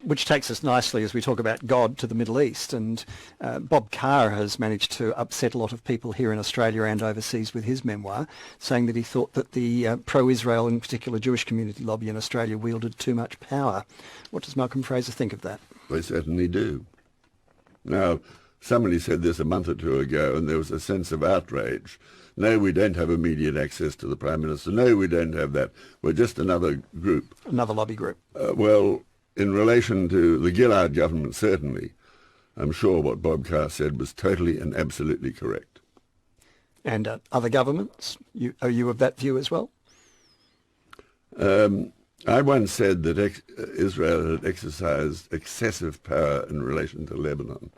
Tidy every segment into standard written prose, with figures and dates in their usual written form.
which takes us nicely as we talk about God to the Middle East. And Bob Carr has managed to upset a lot of people here in Australia and overseas with his memoir, saying that he thought that the pro-Israel, in particular Jewish community lobby in Australia, wielded too much power. What does Malcolm Fraser think of that? They certainly do. Now, somebody said this a month or two ago, and there was a sense of outrage. No, we don't have immediate access to the Prime Minister. No, we don't have that. We're just another group. Another lobby group. Well, in relation to the Gillard government, certainly, I'm sure what Bob Carr said was totally and absolutely correct. And other governments? Are you of that view as well? I once said that Israel had exercised excessive power in relation to Lebanon.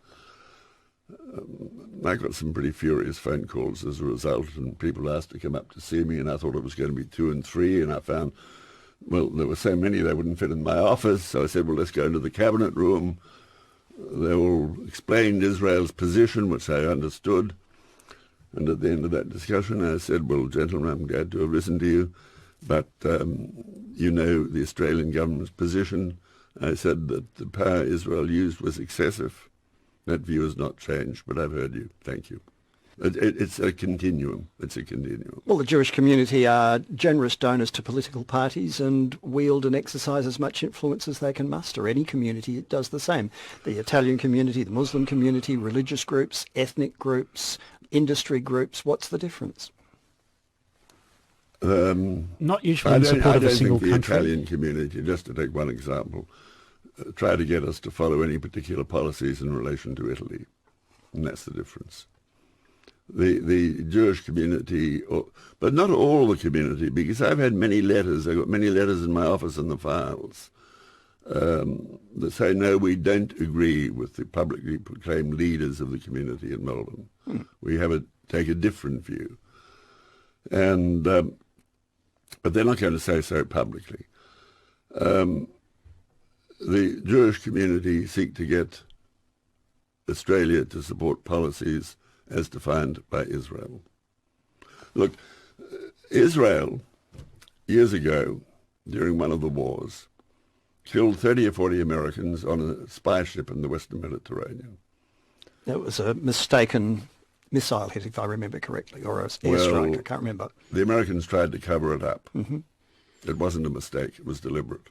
I got some pretty furious phone calls as a result, and people asked to come up to see me, and I thought it was going to be 2 and 3, and I found, well, there were so many they wouldn't fit in my office, so I said, well, let's go into the cabinet room. They all explained Israel's position, which I understood, and at the end of that discussion I said, well, gentlemen, I'm glad to have listened to you, but you know the Australian government's position. I said that the power Israel used was excessive. That view has not changed, but I've heard you. Thank you. It's a continuum. It's a continuum. Well, the Jewish community are generous donors to political parties and wield and exercise as much influence as they can muster. Any community does the same. The Italian community, the Muslim community, religious groups, ethnic groups, industry groups. What's the difference? Not usually in support of a single country. I don't think the Italian community, just to take one example, try to get us to follow any particular policies in relation to Italy. And that's the difference. The Jewish community, but not all the community, because I've had many letters. I've got many letters in my office in the files that say, no, we don't agree with the publicly proclaimed leaders of the community in Melbourne. We take a different view. And but they're not going to say so publicly. The Jewish community seek to get Australia to support policies as defined by Israel. Look, Israel, years ago, during one of the wars, killed 30 or 40 Americans on a spy ship in the Western Mediterranean. That was a mistaken missile hit, if I remember correctly, or an airstrike, I can't remember. The Americans tried to cover it up. Mm-hmm. It wasn't a mistake, it was deliberate.